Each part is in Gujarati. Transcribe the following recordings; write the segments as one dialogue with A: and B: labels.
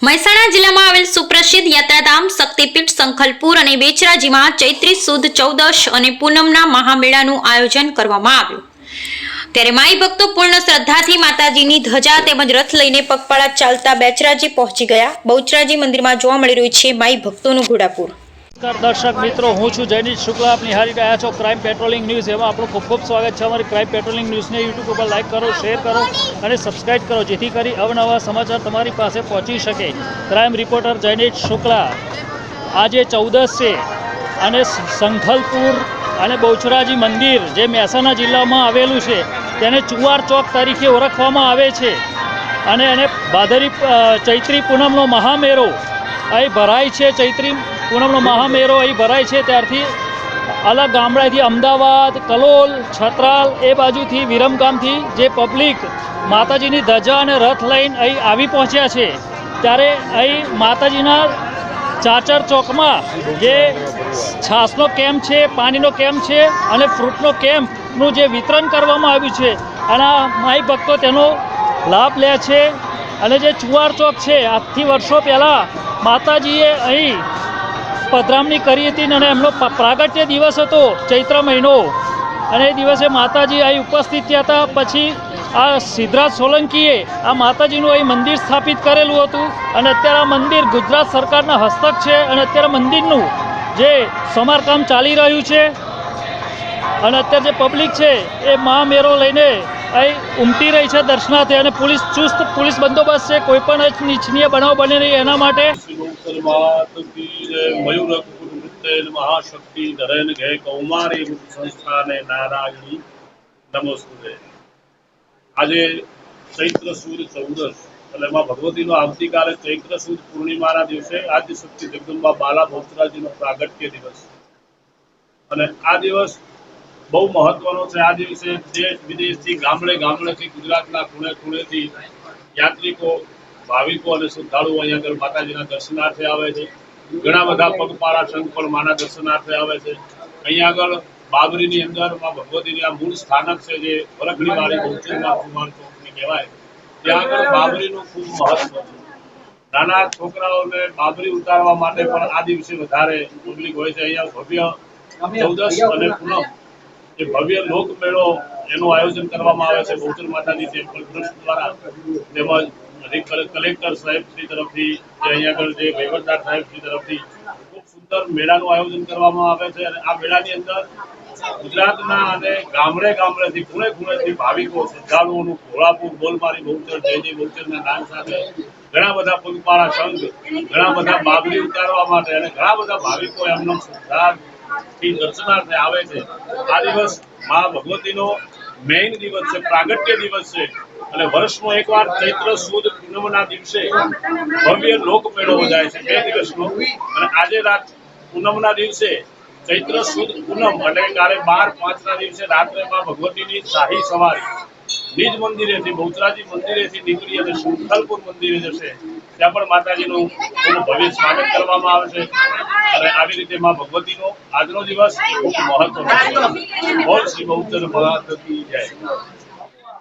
A: મહેસાણા જિલ્લામાં આવેલ સુપ્રસિદ્ધ યાત્રાધામ શક્તિપીઠ સંખલપુર અને બેચરાજીમાં ચૈત્રી સુદ ચૌદશ અને પૂનમના મહામેળાનું આયોજન કરવામાં આવ્યું। ત્યારે માઈ ભક્તો પૂર્ણ શ્રદ્ધાથી માતાજીની ધજા તેમજ રથ લઈને પગપાળા ચાલતા બેચરાજી પહોંચી ગયા। બહુચરાજી મંદિરમાં જોવા મળી રહ્યું છે માઈ ભક્તોનું ઘોડાપુર।
B: દર્શક મિત્રો, હું છું જયनीश શુક્લા। આપ નિહાળી રહ્યા છો ક્રાઇમ પેટ્રોલિંગ ન્યૂઝ। એમાં આપણું ખૂબ ખૂબ સ્વાગત છે। અમારી ક્રાઇમ પેટ્રોલિંગ ન્યૂઝને યુટ્યુબ ઉપર લાઇક કરો, શેર કરો અને સબસ્ક્રાઇબ કરો, જેથી કરી અવનવા સમાચાર તમારી પાસે પહોંચી શકે। Crime reporter Jaynish Shukla. આજે 14 છે અને સંખલપુર અને બહુચરાજી મંદિર જે મહેસાણા જિલ્લામાં આવેલું છે તેને ચુવાર ચોક તરીકે ઓળખવામાં આવે છે અને એને ભાદરી ચૈત્રી પૂનમનો મહામેળો અહીં ભરાય છે। ચૈત્રી પૂનમનો મહામેળો અહીં ભરાય છે ત્યારથી અલગ ગામડાથી અમદાવાદ, કલોલ, છત્રાલ એ બાજુથી વિરમગામથી જે પબ્લિક માતાજીની ધજા અને રથ લઈને અહીં આવી પહોંચ્યા છે। ત્યારે અહીં માતાજીના ચાચર ચોકમાં જે છાસનો કેમ્પ છે, પાણીનો કેમ્પ છે અને ફ્રૂટનો કેમ્પનું જે વિતરણ કરવામાં આવ્યું છે અને માઈ ભક્તો તેનો લાભ લે છે। અને જે ચુવાર ચોક છે, આજથી વર્ષો પહેલાં માતાજીએ અહીં પધરામણી કરી હતી અને એમનો પ્રાગટ્ય દિવસ હતો ચૈત્ર મહિનો અને એ દિવસે માતાજી અહીં ઉપસ્થિત થયા હતા। પછી આ સિદ્ધરાજ સોલંકીએ આ માતાજીનું અહીં મંદિર સ્થાપિત કરેલું હતું અને અત્યારે આ મંદિર ગુજરાત સરકારના હસ્તક છે અને અત્યારે મંદિરનું જે સમારકામ ચાલી રહ્યું છે અને અત્યારે જે પબ્લિક છે એ મહામેળો લઈને અહીં ઉમટી રહી છે દર્શનાર્થે અને ચુસ્ત પોલીસ બંદોબસ્ત છે। કોઈ પણ નીચનીય બનાવ બને નહીં એના માટે
C: મહાશક્તિ ધરેન ઘે કૌમારી રૂપ સંસ્થાને નારાયણી નમોસ્તુતે। આજે ચૈત્ર સુદ 14 એટલે એમાં ભગવતીનો આવતીકાલે ચૈત્ર સુદ પૂર્ણિમાના દિવસે આદિ શક્તિ જગદંબા બાલા બહુચરાજીનો પ્રાગટ્ય દિવસ અને આ દિવસ બહુ મહત્વનો છે। આ દિવસે દેશ વિદેશથી ગામડેથી ગુજરાતના ખૂણે ખૂણેથી યાત્રિકો, ભાવિકો અને શ્રદ્ધાળુઓ અહીંયા આગળ માતાજીના દર્શનાર્થે આવે છે। ઘણા બધા પગપાળા સંઘ પણ માના દર્શનાર્થે આવે છે। અહીંયા આગળ બાબરીની અંદર માં ભગવતીની આ મૂળ સ્થાનક છે જે વરખડીવાળી બહુચરના કુમાર ચોકની કહેવાય, ત્યાં આગળ બાબરીનું ખૂબ મહત્વ છે। નાના છોકરાઓને બાબરી ઉતારવા માટે પણ આ દિવસે વધારે પબ્લિક હોય છે। અહીંયા ભવ્ય 14 અને પૂનમ જે ભવ્ય લોકમેળો એનું આયોજન કરવામાં આવે છે બહુચર માતાજી ટેમ્પલ ટ્રસ્ટ દ્વારા, તેમજ કલેક્ટર સાહેબ શ્રી તરફથી, જે અહીંયા આગળ જે વહીવટદાર સાહેબ શ્રી તરફથી ખૂબ સુંદર મેળાનું આયોજન કરવામાં આવે છે। અને આ મેળાની અંદર ગુજરાતના અને ગામડેથી ખૂણેથી ભાવિકો, શ્રદ્ધાળુઓનું ઘોડાપુર, બોલમારી બહુચર, જય બહુચરના નામ સાથે ઘણા બધા પગપાળા સંઘ, ઘણા બધા બાબરી ઉતારવા માટે અને ઘણા બધા ભાવિકો એમનો શ્રદ્ધાથી દર્શનાર્થે આવે છે। આ દિવસ મા ભગવતીનો મેઇન દિવસ છે, પ્રાગટ્ય દિવસ છે અને વર્ષમાં એકવાર ચૈત્ર સુદ પૂનમના દિવસે ભવ્ય લોકમેળો યોજાય છે 2 દિવસનો। અને આજે રાત પૂનમના દિવસે ચૈત્ર સુદ પૂનમ એટલે કાલે 12/5ના દિવસે રાત્રે માં ભગવતીની શાહી સવારી નિજ મંદિરેથી, બહુચરાજી મંદિરેથી નીકળી અને સંખલપુર મંદિરે જશે। ત્યાં પણ માતાજીનું ખૂબ ભવ્ય સ્વાગત કરવામાં આવે છે અને આવી રીતે માં ભગવતીનો આજનો દિવસ ખૂબ મહત્વનો છે। બોલ શ્રી બહુચર મહાદેવની જય।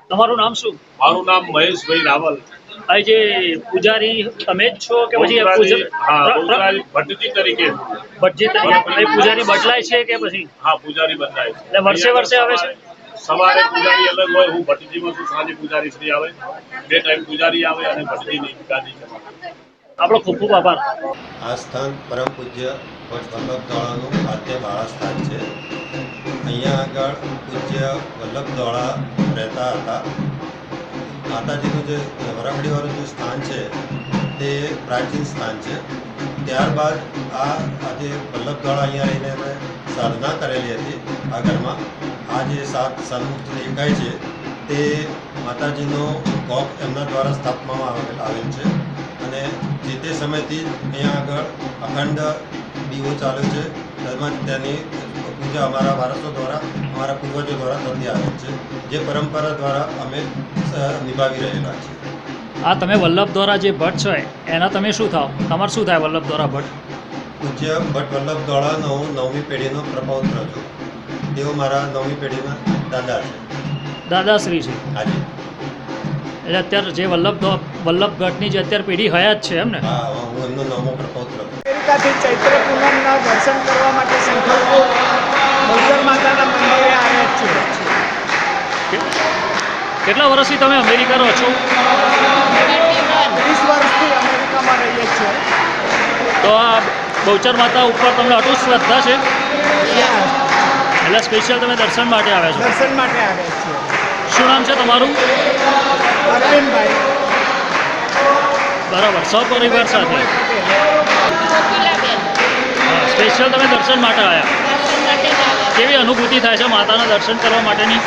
B: તમારું નામ શું?
C: મારું નામ મહેશભાઈ રાવલ।
B: અહીં જે પૂજારી તમે જ છો કે પછી
C: ભટ્ટજી તરીકે?
B: ભટ્ટજી તરીકે પૂજારી બદલાય છે કે પછી?
C: હા, પૂજારી બદલાય છે
B: એટલે વર્ષે આવે છે?
C: સવારે પૂજારી અલગ હોય, હું ભટ્ટજીમાં છું, સાંજે પૂજારી શ્રી આવે, 2 ટાઈમ પૂજારી આવે અને ભટ્ટજીની ગાદી છે।
B: આપણો ખૂબ ખૂબ આભાર।
D: આ સ્થાન પરમ પૂજ્ય ભટ્ટ વલ્લભ દોડાનું આદ્ય બાળા સ્થાન છે। અહીંયા આગળ પૂજ્ય વલ્લભ દોડા રહેતા હતા। માતાજીનું જે વરખડીવાળું જે સ્થાન છે તે પ્રાચીન સ્થાન છે। ત્યારબાદ આજે વલ્લભ દોડા અહીંયા રહીને એમણે સાધના કરેલી હતી આ ઘરમાં। આ જે 7 સન્મુખ દેખાય છે તે માતાજીનો કોપ એમના દ્વારા સ્થાપવામાં આવેલ છે અને જે તે સમયથી અહીંયા આગળ અખંડ દીવો ચાલ્યો છે। તેમજ તેની પૂજા અમારા વારસો દ્વારા, અમારા પૂર્વજો દ્વારા થતી આવે છે, જે પરંપરા દ્વારા અમે નિભાવી રહેલા છીએ।
B: આ તમે વલ્લભ દોરા જે ભટ્ટ છે એના તમે શું થાવ? તમારે શું થાય વલ્લભ દોરા ભટ્ટ?
D: પૂજ્ય ભટ્ટ વલ્લભ દોડાનો હું 9મી પેઢીનો પ્રપૌત્ર છું। તેઓ મારા 9મી પેઢીના દાદા છે।
B: દાદાશ્રી છે?
D: હાજી।
B: એટલે અત્યારે જે વલ્લભ વલ્લભગઢની જે અત્યારે પેઢી હયાત છે એમ ને?
D: હા, હું એમનો નવમો પ્રપૌત્ર.
E: અમેરિકાથી ચૈત્ર પૂનમના દર્શન કરવા માટે સંકલ્પો બહુચર માતાના મંદિરે આવ્યા છીએ.
B: કેટલા વર્ષથી તમે અમેરિકા રહો છો?
E: 30 વર્ષથી અમેરિકામાં રહીએ છીએ.
B: તો આ બહુચર માતા ઉપર તમને અટૂટ શ્રદ્ધા છે એટલે સ્પેશિયલ તમે દર્શન માટે આવ્યા છો?
E: દર્શન માટે આવ્યા છીએ.
B: શું નામ છે તમારું?
E: અરવિંદભાઈ
B: બરાબર, સપરિવાર સાથે સ્પેશિયલ તમે દર્શન માટે આવ્યા. કેવી અનુભૂતિ થાય છે માતાના દર્શન કરવા માટેની?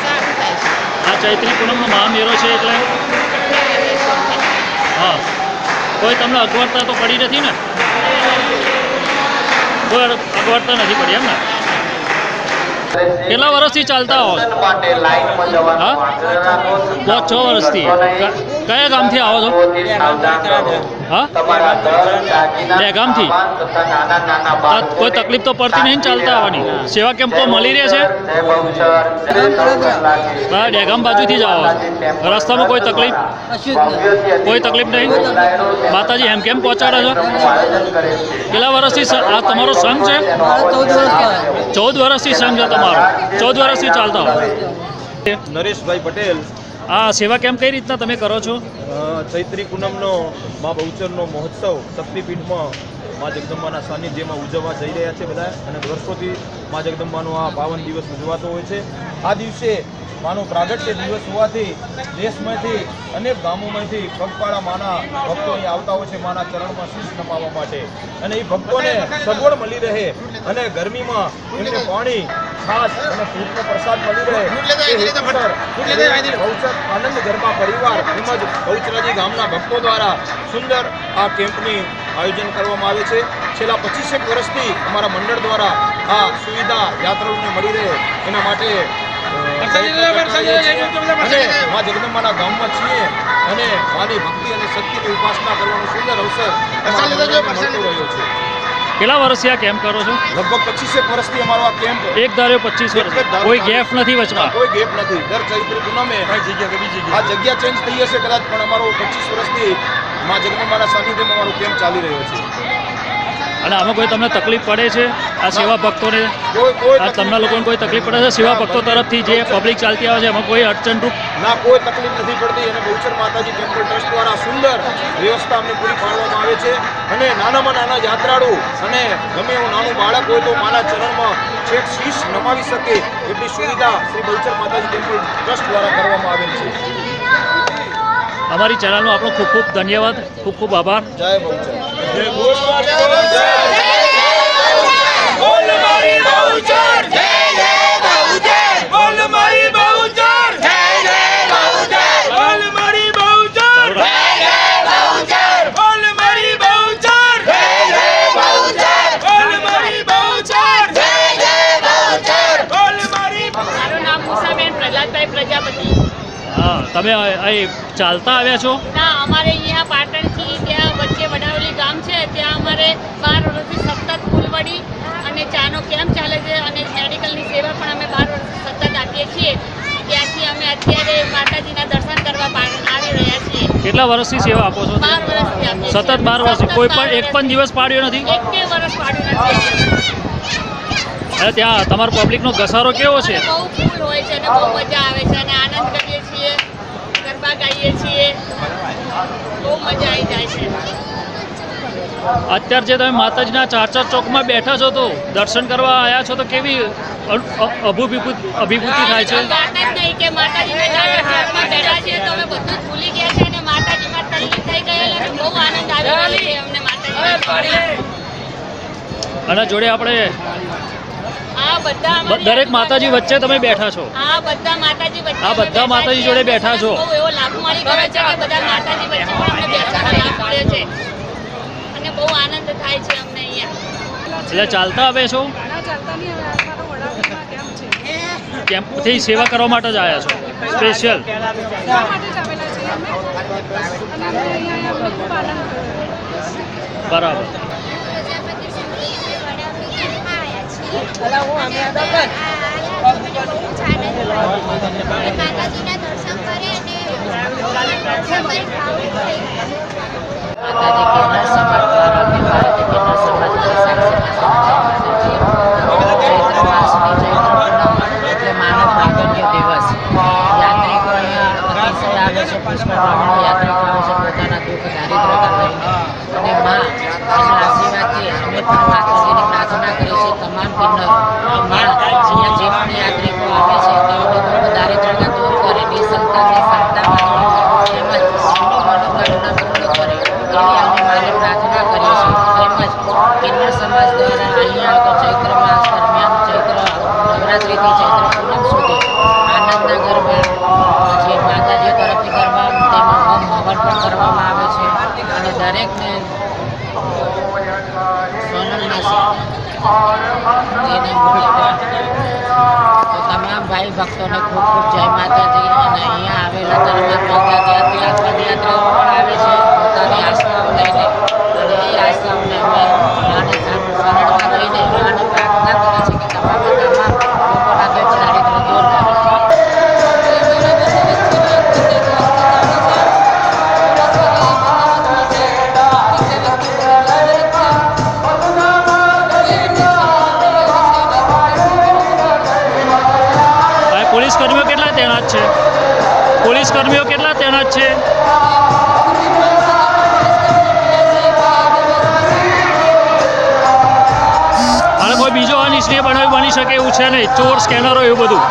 B: આ ચૈત્રી પૂનમનો મહામેળો છે એટલે હા, કોઈ તમને અગવડતા તો પડી નથી ને? કોઈ અગવડતા નથી પડી એમ ને? કેટલા વર્ષથી ચાલતા આવો છો? હા, 5-6 વર્ષથી. કયા ગામથી આવો છો? હા, દહેગામથી. કોઈ તકલીફ તો પડતી નહીં ચાલતા આવવાની? સેવા કેમ્પો મળી રહે છે? હા, દહેગામ બાજુથી જ આવો છો. રસ્તામાં કોઈ તકલીફ? કોઈ તકલીફ નહીં? માતાજી એમ કેમ પહોંચાડે છો? કેટલા વર્ષથી આ તમારો સંઘ છે? 14 વર્ષથી સંઘ છે તમારો? 14 વર્ષથી ચાલતા હો?
F: નરેશભાઈ પટેલ.
B: આ સેવા કેમ્પ કઈ રીતના તમે કરો છો?
F: ચૈત્રી પૂનમનો મા બહુચરનો મહોત્સવ શક્તિપીઠમાં મા જગદંબાના સાનિધ્યમાં ઉજવવા જઈ રહ્યા છે બધા, અને વર્ષોથી મા જગદંબાનો આ પાવન દિવસ ઉજવાતો હોય છે. આ દિવસે માનો પ્રાગટ્ય દિવસ હોવાથી દેશમાંથી અનેક ગામોમાંથી પગપાળા માના ભક્તો અહીં આવતા હોય છે માના ચરણમાં શીશ નમાવવા માટે, અને એ ભક્તોને સગવડ મળી રહે અને ગરમીમાં એમને પાણી, છાશ અને ફ્રૂટનો પ્રસાદ મળી રહે એ હેતુસર બહુચર આનંદ ગરબા પરિવાર તેમજ બહુચરાજી ગામના ભક્તો દ્વારા સુંદર આ કેમ્પની આયોજન કરવામાં આવે છે. છેલ્લા 25 વર્ષથી અમારા મંડળ દ્વારા આ સુવિધા યાત્રાળુઓને મળી રહે એના માટે અને મા જગદંબાના ગામમાં છીએ અને માની ભક્તિ અને શક્તિની ઉપાસના કરવાનો સુંદર અવસર મળતો રહ્યો છે.
B: કેટલા વર્ષથી આ કેમ્પ કરો છો?
F: લગભગ 25 વર્ષથી અમારો આ કેમ્પ
B: એક ધારે 25 વર્ષ, કોઈ ગેપ નથી વચમાં?
F: કોઈ ગેપ નથી. દર ચૈત્રી પૂનમે આ જગ્યા ચેન્જ થઈ હશે કદાચ, પણ અમારો 25 વર્ષથી મા જગદંબાના સાનિધ્યમાં અમારો કેમ્પ ચાલી રહ્યો છે.
B: અને આમાં કોઈ તમને તકલીફ પડે છે? આ સેવા ભક્તોને, આ તમને લોકોને કોઈ તકલીફ પડે છે સેવા ભક્તો તરફથી જે પબ્લિક ચાલતી આવે છે એમાં કોઈ અડચણરૂપ?
F: ના, કોઈ તકલીફ નથી પડતી. અને બહુચર માતાજી ટેમ્પલ ટ્રસ્ટ દ્વારા સુંદર વ્યવસ્થા અમને પૂરી પાડવામાં આવે છે, અને નાનામાં નાના યાત્રાળુ અને ગમે એવું નાનું બાળક હોય તો માના ચરણમાં છેક શીશ નમાવી શકે એટલી સુવિધા શ્રી બહુચર માતાજી ટેમ્પલ ટ્રસ્ટ દ્વારા કરવામાં આવેલ છે.
B: અમારી ચેનલનો આપણો ખૂબ ખૂબ ધન્યવાદ, ખૂબ ખૂબ આભાર.
F: જય બહુચર.
G: પ્રજાપતિ.
B: હા, તમે અહીં ચાલતા આવ્યા છો?
G: ના, અમારે અહીંયા પાટણથી ત્યાં વચ્ચે વડાવલી ગામ છે, ત્યાં અમારે 12 વર્ષથી સતત ફૂલવડી અને ચાનો કેમ્પ ચાલે છે, અને મેડિકલની સેવા પણ અમે 12 વર્ષથી સતત આપીએ છીએ. ત્યાંથી અમે અત્યારે માતાજીના દર્શન કરવા પાટણ આવી રહ્યા છીએ.
B: કેટલા વર્ષથી સેવા આપો છો?
G: 12 વર્ષથી આપીએ છીએ.
B: સતત 12 વર્ષથી કોઈ પણ એક પણ દિવસ પાડ્યો નથી?
G: એક બે વર્ષ પાડ્યું નથી.
B: અને ત્યાં તમારો પબ્લિકનો ઘસારો કેવો છે?
G: બહુ ફૂલ હોય છે અને બહુ મજા આવે છે, અને આનંદ કરીએ છીએ, ગરબા ગાઈએ છીએ, બહુ મજા આવી જાય છે.
B: અત્યારે જે તમે માતાજીના ચાર ચોકમાં બેઠા છો તો દર્શન કરવા આવ્યા છો તો કેવી અભિભૂતિ થાય છે?
G: વાત જ નહીં કે માતાજીના ચારણમાં બેઠા છીએ તો અમે બધું જ ભૂલી ગયા છે, અને માતાજીમાં તલ્લીન થઈ ગયેલા, અને બહુ આનંદ આવી રહ્યો છે અમને માતાજીના.
B: અને જોડે આપણે
G: આ બધા અમારી
B: દરેક માતાજી વચ્ચે તમે બેઠા છો?
G: આ બધા માતાજી વચ્ચે
B: આ બધા માતાજી જોડે બેઠા છો?
G: બહુ એવો લાભ મળી ગયો છે કે બધા માતાજી વચ્ચે પણ અમને બેસવાનો લાભ મળ્યો છે, અને બહુ આનંદ થાય છે અમને અહીંયા.
B: એટલે ચાલતા આવે છો? કેમ્પથી સેવા કરવા માટે જ આવ્યા છો સ્પેશિયલ? બરાબર.
H: માતાજીના દર્શન કરે અને માતાજી કિન્નર સમાજ દ્વારા અખિલ ભારતીય કિન્નર સમાજની સાક્ષી ચૈત્ર માસની ચૈત્ર પૂનમ એટલે માનવ પ્રાગટ્ય દિવસ. યાત્રિકો અહીંયા અતિશય આવે છે, પુષ્કળ પ્રમાણમાં યાત્રિકો આવે છે પોતાના દુઃખ દારિદ્ર્યતા લઈને. અને માં એના આશીર્વાદથી અમે પણ માતાજીની પ્રાર્થના કરી છે તમામ કિન્નરો કે માં અહીંયા જે પણ યાત્રિકો આવે છે તેઓને દુઃખ દારિદ્ર્યતા દૂર કરે, નિસંતાનની સંતાન તેમજ એમની મનોકામના પૂર્ણ કરે એવી અમે માને પ્રાર્થના કરીએ છીએ. તેમજ કિન્નર સમાજ દ્વારા અહીંયા તો ચૈત્ર માસ દરમિયાન ચૈત્ર નવરાત્રિથી ચૈત્ર પૂનમ સુધી આનંદના ગરબા, જે માતાજીઓ તરફથી ગરબા તેમાં હોમ હવન પણ કરવામાં આવે છે અને દરેકને સોનલના તો તમામ ભાઈ ભક્તોને ખૂબ ખૂબ જય માતાજી. અને અહીંયા આવેલા દરમિયાન પદયાત્રાઓ પણ આવે છે પોતાની આસ્થાઓ લઈને અને એ આસ્થાઓને અમે માને શરણમાં લઈને માને પ્રાર્થના કરે છે કે તમામ લોકોના દુઃખ દારિદ્ર્ય દૂર કરે.
B: પોલીસ કર્મીઓ કેટલા તૈનાત છે? પોલીસ કર્મીઓ કેટલા તૈનાત છે? અને કોઈ બીજો અનિચ્છનીય બનાવ બની શકે એવું છે નહીં, ચોર સ્કેનરો એવું બધું?